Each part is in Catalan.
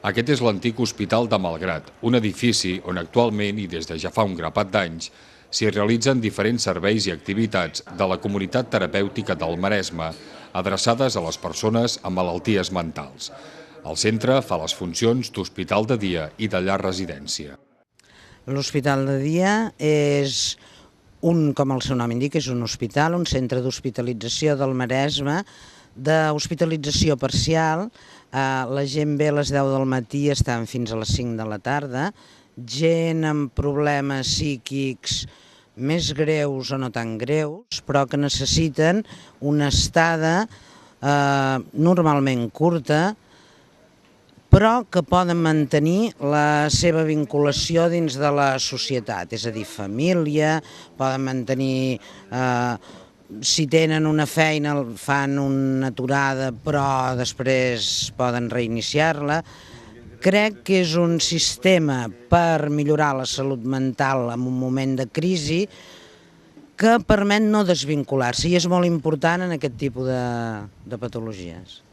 Aquest és l'antic Hospital de Malgrat, un edifici on actualment i des de ja fa un grapat d'anys s'hi realitzen diferents serveis i activitats de la comunitat terapèutica del Maresme adreçades a les persones amb malalties mentals. El centre fa les funcions d'hospital de dia i de llar residència. L'hospital de dia és com el seu nom indica, és un hospital, un centre d'hospitalització del Maresme, d'hospitalització parcial. La gent ve a les 10 del matí, estan fins a les 5 de la tarda. Gent amb problemes psíquics més greus o no tan greus, però que necessiten una estada normalment curta, però que poden mantenir la seva vinculació dins de la societat, és a dir, família, poden mantenir, si tenen una feina fan una aturada però després poden reiniciar-la. Crec que és un sistema per millorar la salut mental en un moment de crisi que permet no desvincular-se i és molt important en aquest tipus de patologies.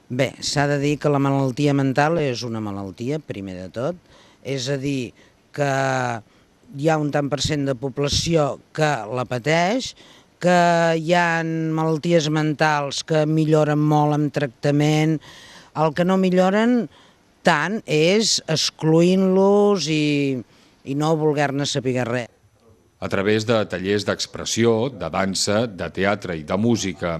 Bé, s'ha de dir que la malaltia mental és una malaltia, primer de tot, és a dir, que hi ha un tant per cent de població que la pateix, que hi ha malalties mentals que milloren molt amb tractament, el que no milloren tant és excloent-los i no voler-ne saber res. A través de tallers d'expressió, de dansa, de teatre i de música,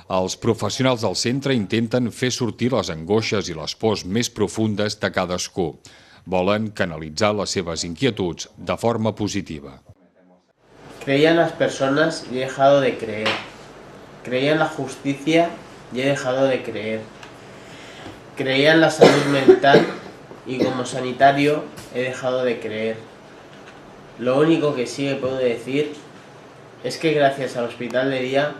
els professionals del centre intenten fer sortir les angoixes i les pors més profundes de cadascú. Volen canalitzar les seves inquietuds de forma positiva. Creía en las personas y he dejado de creer. Creía en la justicia y he dejado de creer. Creía en la salud mental y como sanitario he dejado de creer. Lo único que sí que puedo decir es que gracias al hospital de día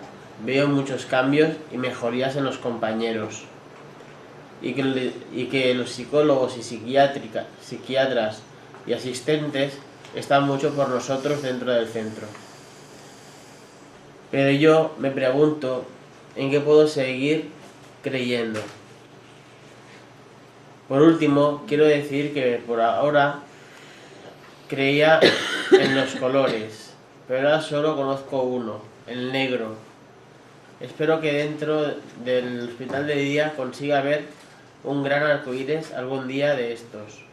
veo muchos cambios y mejorías en los compañeros y que los psicólogos y psiquiatras y asistentes están mucho por nosotros dentro del centro. Pero yo me pregunto en qué puedo seguir creyendo. Por último, quiero decir que por ahora creía en los colores, pero ahora solo conozco uno, el negro. Espero que dentro del hospital de día consiga ver un gran arcoíris algún día de estos,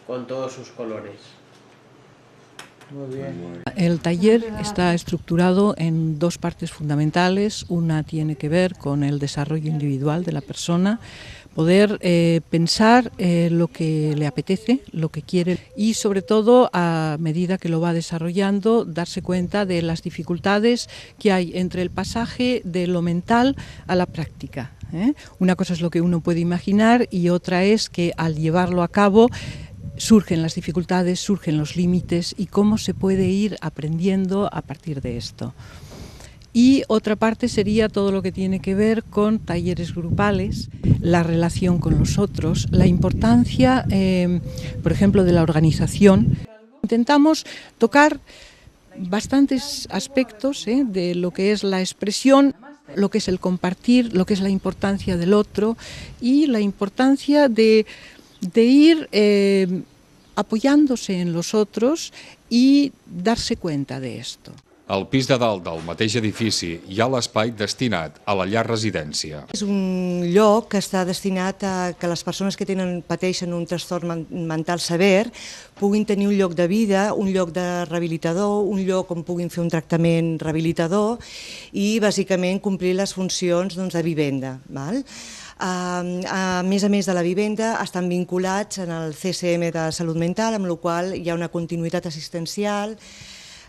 con todos sus colores. Muy bien. El taller está estructurado en dos partes fundamentales. Una tiene que ver con el desarrollo individual de la persona, poder pensar lo que le apetece, lo que quiere y sobre todo a medida que lo va desarrollando darse cuenta de las dificultades que hay entre el pasaje de lo mental a la práctica. Una cosa es lo que uno puede imaginar y otra es que al llevarlo a cabo surgen las dificultades, surgen los límites y cómo se puede ir aprendiendo a partir de esto. Y otra parte sería todo lo que tiene que ver con talleres grupales, la relación con los otros, la importancia, por ejemplo, de la organización. Intentamos tocar bastantes aspectos de lo que es la expresión, lo que es el compartir, lo que es la importancia del otro y la importancia de ir apoyándose en los otros y darse cuenta de esto. Al pis de dalt del mateix edifici hi ha l'espai destinat a la llar residència. És un lloc que està destinat a que les persones que pateixen un trastorn mental sever puguin tenir un lloc de vida, un lloc de rehabilitador, un lloc on puguin fer un tractament rehabilitador i bàsicament complir les funcions de vivenda. A més de la vivenda estan vinculats en el CCM de salut mental, amb la qual hi ha una continuïtat assistencial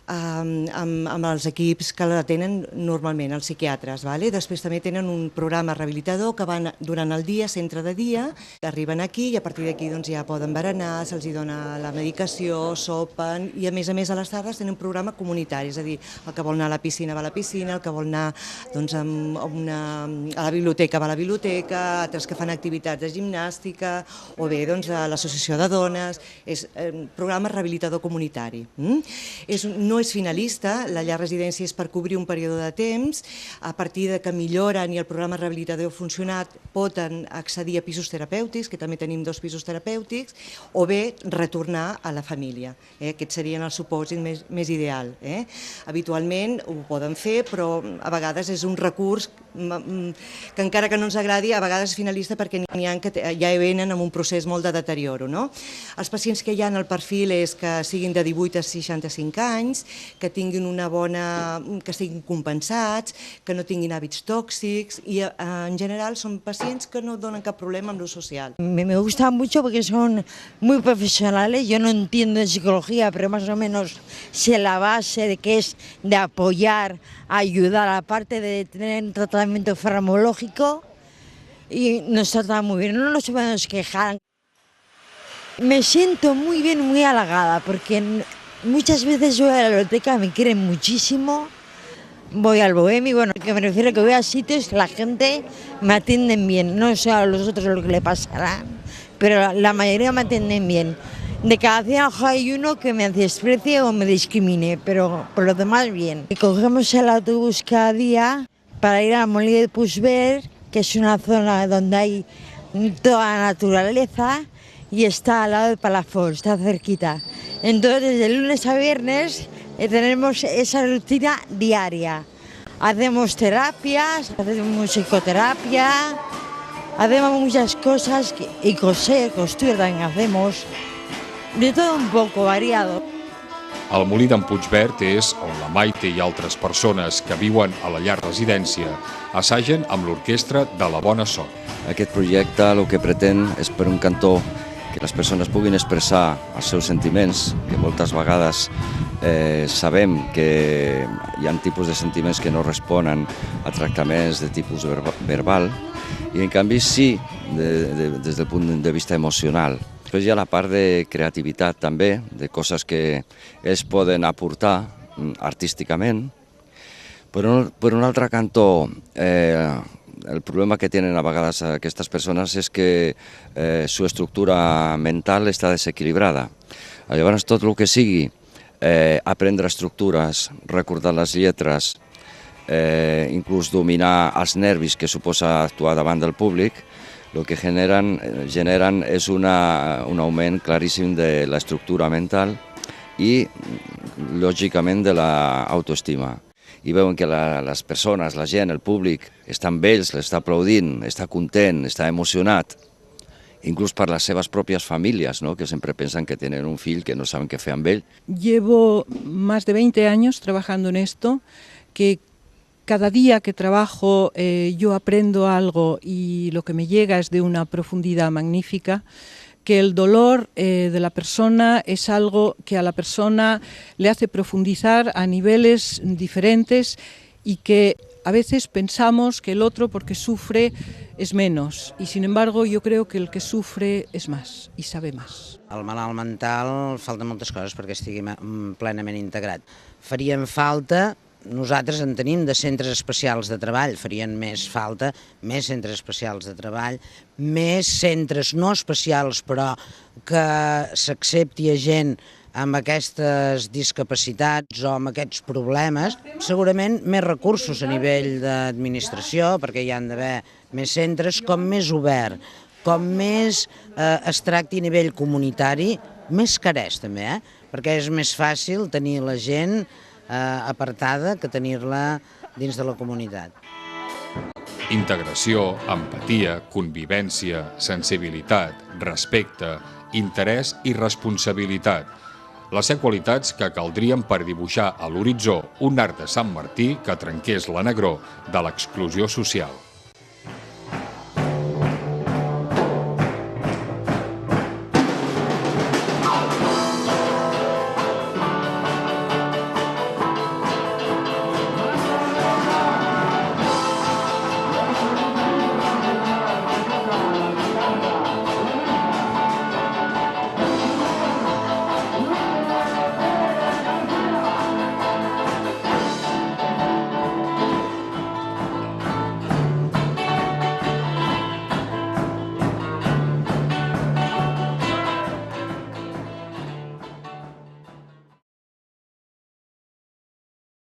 amb els equips que la tenen normalment, els psiquiatres. Després també tenen un programa rehabilitador que van durant el dia, centre de dia, arriben aquí i a partir d'aquí ja poden berenar, se'ls dona la medicació, sopen i a més a les tardes tenen un programa comunitari, és a dir, el que vol anar a la piscina va a la piscina, el que vol anar a la biblioteca va a la biblioteca, altres que fan activitats de gimnàstica o bé a l'associació de dones, és un programa rehabilitador comunitari. No no és finalista, la llar residència és per cobrir un període de temps, a partir de que milloren i el programa rehabilitador ha funcionat, poden accedir a pisos terapèutics, que també tenim 2 pisos terapèutics, o bé retornar a la família. Aquests serien els supòsits més ideal. Habitualment ho poden fer, però a vegades és un recurs que encara que no ens agradi, a vegades és finalista perquè n'hi ha que ja venen amb un procés molt de deterioro. Els pacients que hi ha en el perfil és que siguin de 18 a 65 anys, que tinguin que estiguin compensats, que no tinguin hàbits tòxics i en general són pacients que no donen cap problema amb l'ús social. Me gusta mucho porque son muy profesionales, yo no entiendo de psicología, pero más o menos sé la base de que es de apoyar, ayudar, aparte de tener un tratamiento farmacológico, y nos tratan muy bien, no nos podemos quejar. Me siento muy bien, muy halagada, porque muchas veces voy a la biblioteca, me quieren muchísimo, voy al Bohemi, bueno, que me refiero a que voy a sitios que la gente me atienden bien, no sé a los otros lo que le pasará, pero la mayoría me atienden bien. De cada 100 hay uno que me desprecie o me discrimine, pero por lo demás bien. Y cogemos el autobús cada día para ir a Molí de Puigverd, que es una zona donde hay toda la naturaleza y está al lado de Palafox, está cerquita. Entonces, desde lunes a viernes tenemos esa rutina diaria. Hacemos terapias, hacemos psicoterapia, hacemos muchas cosas y costura también hacemos. De todo un poco, variado. El Molí d'en Puigverd és on la Maite i altres persones que viuen a la llar residència assagen amb l'orquestra de la Bona Sort. Aquest projecte el que pretén és, per un cantó, que les persones puguin expressar els seus sentiments, que moltes vegades sabem que hi ha tipus de sentiments que no responen a tractaments de tipus verbal i en canvi sí des del punt de vista emocional. Després hi ha la part de creativitat també, de coses que ells poden aportar artísticament. Per un altre cantó, el problema que tenen a vegades aquestes persones és que su estructura mental està desequilibrada. Llavors tot el que sigui aprendre estructures, recordar les lletres, inclús dominar els nervis que suposa actuar davant del públic, el que generen és un augment claríssim de l'estructura mental i, lògicament, de l'autoestima. I veuen que les persones, la gent, el públic, està amb ells, l'està aplaudint, està content, està emocionat, inclús per les seves pròpies famílies, que sempre pensen que tenen un fill que no saben què fer amb ell. Llevo más de 20 años trabajando en esto, que cada día que trabajo yo aprendo algo y lo que me llega es de una profundidad magnífica, que el dolor de la persona es algo que a la persona le hace profundizar a niveles diferentes y que a veces pensamos que el otro porque sufre es menos y sin embargo yo creo que el que sufre es más y sabe más. Al malalt mental falten moltes coses perquè estigui plenament integrat. Farien falta, nosaltres en tenim de centres especials de treball, farien més falta, més centres especials de treball, més centres no especials però que s'accepti a gent amb aquestes discapacitats o amb aquests problemes, segurament més recursos a nivell d'administració, perquè hi han d'haver més centres, com més obert, com més es tracti a nivell comunitari, més carès també, perquè és més fàcil tenir la gent apartada que tenir-la dins de la comunitat. Integració, empatia, convivència, sensibilitat, respecte, interès i responsabilitat. Les 7 qualitats que caldrien per dibuixar a l'horitzó un arc de Sant Martí que trenqués la negror de l'exclusió social.